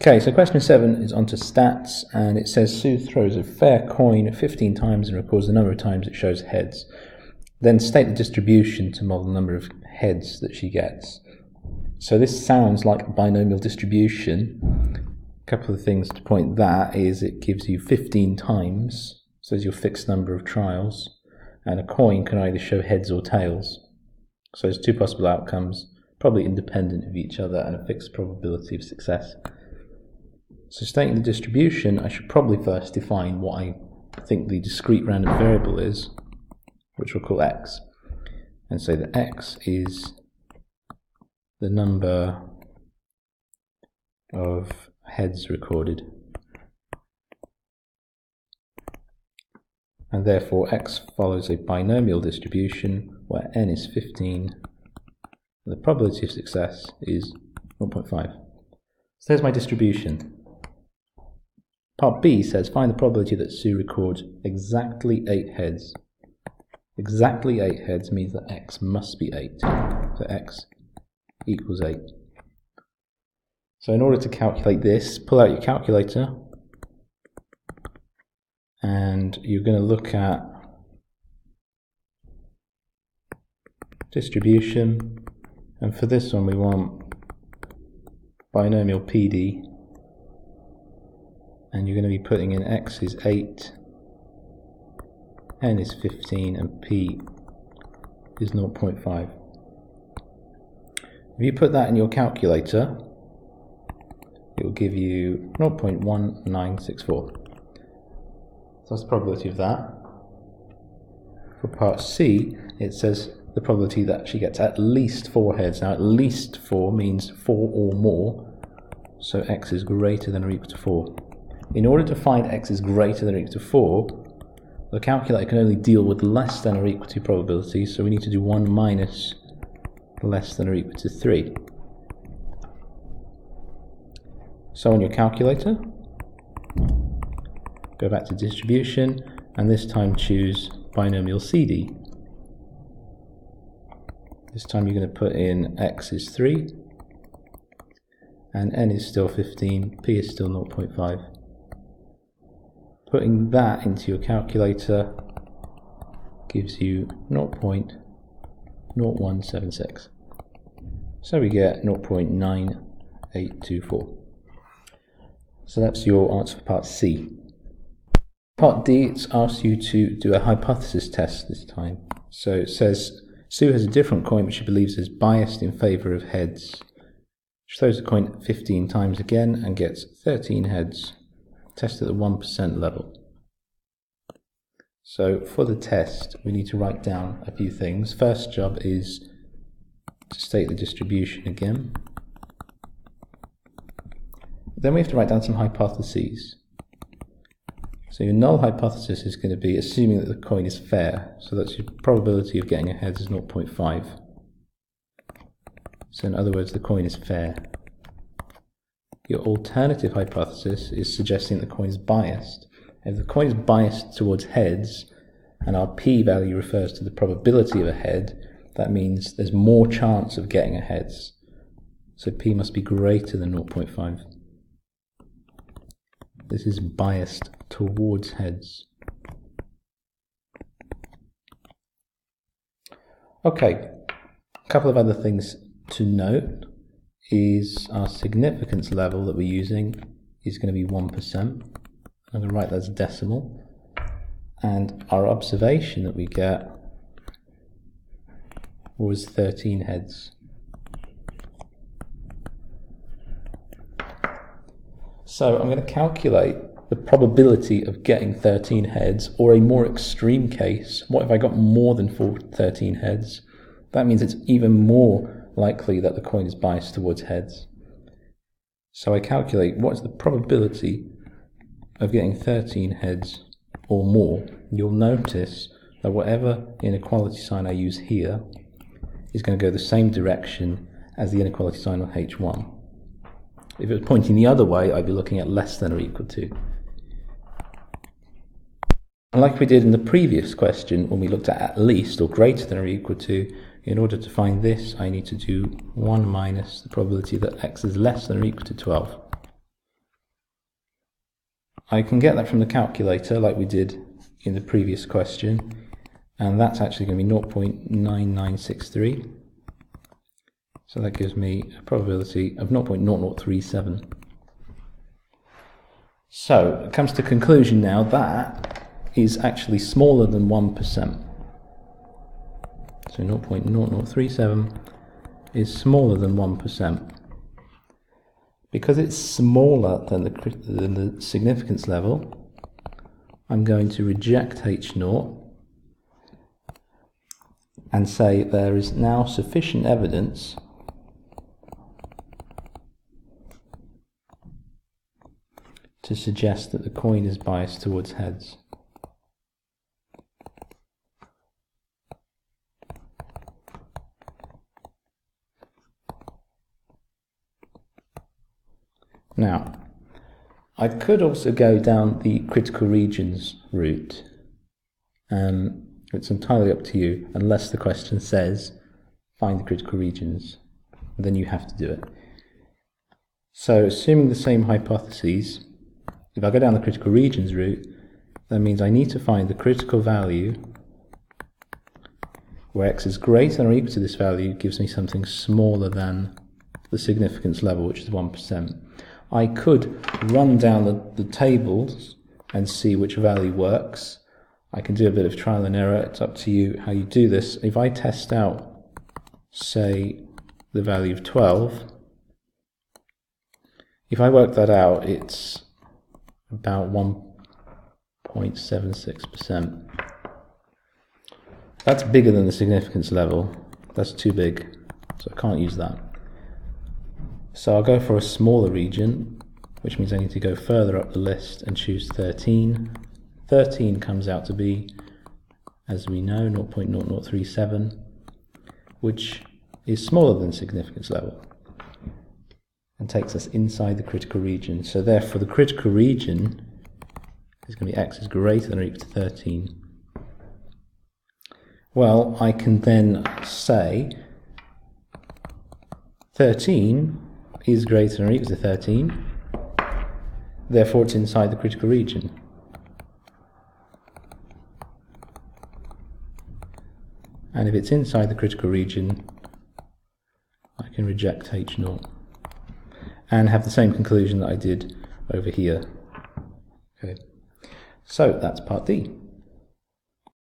Okay, so question 7 is onto stats, and it says Sue throws a fair coin 15 times and records the number of times it shows heads. Then state the distribution to model the number of heads that she gets. So this sounds like a binomial distribution. A couple of things to point that is it gives you 15 times, so there's your fixed number of trials, and a coin can either show heads or tails. So there's two possible outcomes, probably independent of each other, and a fixed probability of success. So stating the distribution, I should probably first define what I think the discrete random variable is, which we'll call x, and say that x is the number of heads recorded, and therefore x follows a binomial distribution where n is 15 and the probability of success is 0.5. So there's my distribution. Part B says find the probability that Sue records exactly 8 heads. Exactly 8 heads means that x must be 8, so x equals 8. So in order to calculate this, pull out your calculator and you're going to look at distribution, and for this one we want binomial PD, and you're going to be putting in x is 8, n is 15 and p is 0.5. If you put that in your calculator, it will give you 0.1964. So that's the probability of that. For part C, it says the probability that she gets at least 4 heads. Now at least 4 means 4 or more, so x is greater than or equal to 4. In order to find x is greater than or equal to 4, the calculator can only deal with less than or equal to probabilities, so we need to do 1 minus less than or equal to 3. So on your calculator, go back to distribution, and this time choose binomial CD. This time you're going to put in x is 3, and n is still 15, p is still 0.5. Putting that into your calculator gives you 0.0176. So we get 0.9824. So that's your answer for part C. Part D, it's asked you to do a hypothesis test this time. So it says Sue has a different coin which she believes is biased in favour of heads. She throws the coin 15 times again and gets 13 heads. Test at the 1% level. So for the test, we need to write down a few things. First job is to state the distribution again. Then we have to write down some hypotheses. So your null hypothesis is going to be assuming that the coin is fair. So that's your probability of getting a heads is 0.5. So in other words, the coin is fair. Your alternative hypothesis is suggesting that the coin is biased. If the coin is biased towards heads, and our p-value refers to the probability of a head, that means there's more chance of getting a heads. So p must be greater than 0.5. This is biased towards heads. Okay, a couple of other things to note is our significance level that we're using is going to be 1%. I'm going to write that as decimal. And our observation that we get was 13 heads. So I'm going to calculate the probability of getting 13 heads, or a more extreme case, what if I got more than 13 heads? That means it's even more likely that the coin is biased towards heads. So I calculate what's the probability of getting 13 heads or more. You'll notice that whatever inequality sign I use here is going to go the same direction as the inequality sign on H1. If it was pointing the other way, I'd be looking at less than or equal to. And like we did in the previous question, when we looked at least or greater than or equal to, in order to find this, I need to do 1 minus the probability that x is less than or equal to 12. I can get that from the calculator like we did in the previous question, and that's actually going to be 0.9963. So that gives me a probability of 0.0037. So it comes to conclusion now that is actually smaller than 1%. So 0.0037 is smaller than 1%. Because it's smaller than the significance level, I'm going to reject H0 and say there is now sufficient evidence to suggest that the coin is biased towards heads. Now, I could also go down the critical regions route. It's entirely up to you, unless the question says find the critical regions, then you have to do it. So assuming the same hypotheses, if I go down the critical regions route, that means I need to find the critical value where x is greater than or equal to this value gives me something smaller than the significance level, which is 1%. I could run down the tables and see which value works. I can do a bit of trial and error. It's up to you how you do this. If I test out, say, the value of 12, if I work that out, it's about 1.76%. That's bigger than the significance level. That's too big, so I can't use that. So I'll go for a smaller region, which means I need to go further up the list and choose 13. 13 comes out to be, as we know, 0.0037, which is smaller than significance level and takes us inside the critical region. So therefore the critical region is going to be x is greater than or equal to 13. Well, I can then say 13 is greater than or equal to 13, therefore it's inside the critical region. And if it's inside the critical region, I can reject H0 and have the same conclusion that I did over here. Okay, so that's part D.